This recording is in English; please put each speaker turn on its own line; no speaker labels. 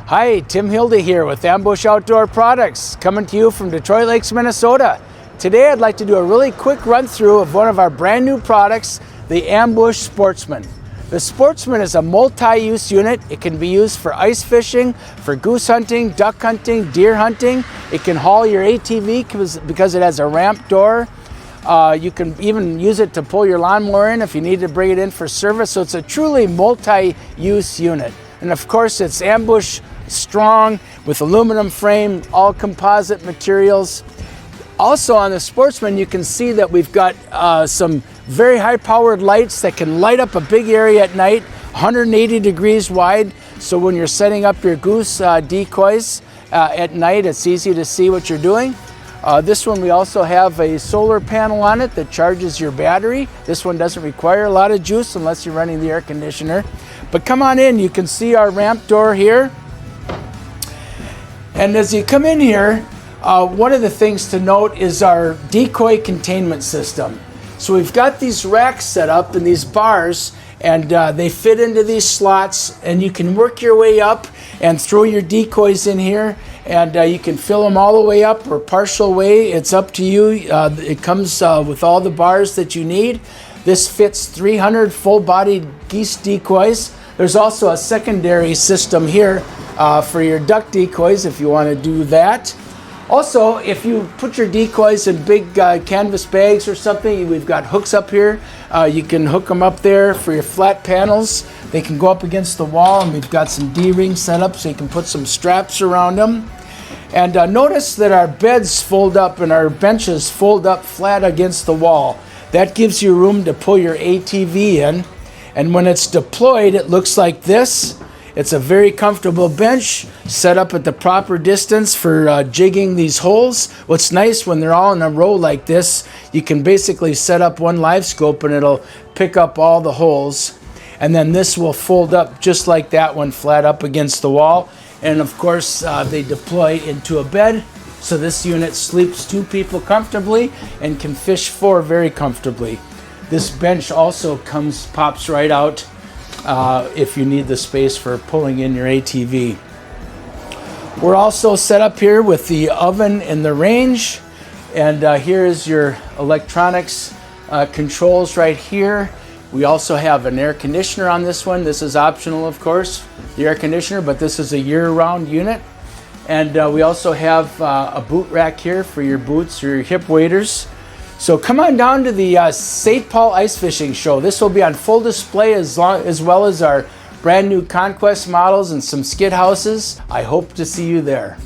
Hi, Tim Hilde here with Ambush Outdoor Products, coming to you from Detroit Lakes, Minnesota. Today I'd like to do a really quick run through of one of our brand new products, the Ambush Sportsman. The Sportsman is a multi-use unit. It can be used for ice fishing, for goose hunting, duck hunting, deer hunting. It can haul your ATV because it has a ramp door. You can even use it to pull your lawnmower in if you need to bring it in for service. So it's a truly multi-use unit. And of course it's Ambush strong with aluminum frame, all composite materials. Also on the Sportsman, you can see that we've got some very high powered lights that can light up a big area at night, 180 degrees wide. So when you're setting up your goose decoys at night, it's easy to see what you're doing. This one, we also have a solar panel on it that charges your battery. This one doesn't require a lot of juice unless you're running the air conditioner. But come on in, you can see our ramp door here. And as you come in here, one of the things to note is our decoy containment system. So we've got these racks set up in these bars, and they fit into these slots, and you can work your way up and throw your decoys in here, and you can fill them all the way up or partial way. It's up to you. It comes with all the bars that you need. This fits 300 full-bodied geese decoys. There's also a secondary system here for your duck decoys if you want to do that. Also, if you put your decoys in big canvas bags or something, we've got hooks up here. You can hook them up there for your flat panels. They can go up against the wall, and we've got some D-rings set up so you can put some straps around them. And notice that our beds fold up and our benches fold up flat against the wall. That gives you room to pull your ATV in. And when it's deployed, it looks like this. It's a very comfortable bench set up at the proper distance for jigging these holes. What's nice when they're all in a row like this, you can basically set up one live scope and it'll pick up all the holes. And then this will fold up just like that one, flat up against the wall. And of course, they deploy into a bed. So this unit sleeps 2 people comfortably and can fish 4 very comfortably. This bench also pops right out if you need the space for pulling in your ATV. We're also set up here with the oven and the range, and here is your electronics controls right here. We also have an air conditioner on this one. This is optional, of course, the air conditioner, but this is a year-round unit. And we also have a boot rack here for your boots or your hip waders. So come on down to the St. Paul Ice Fishing Show. This will be on full display as well as our brand new Conquest models and some skid houses. I hope to see you there.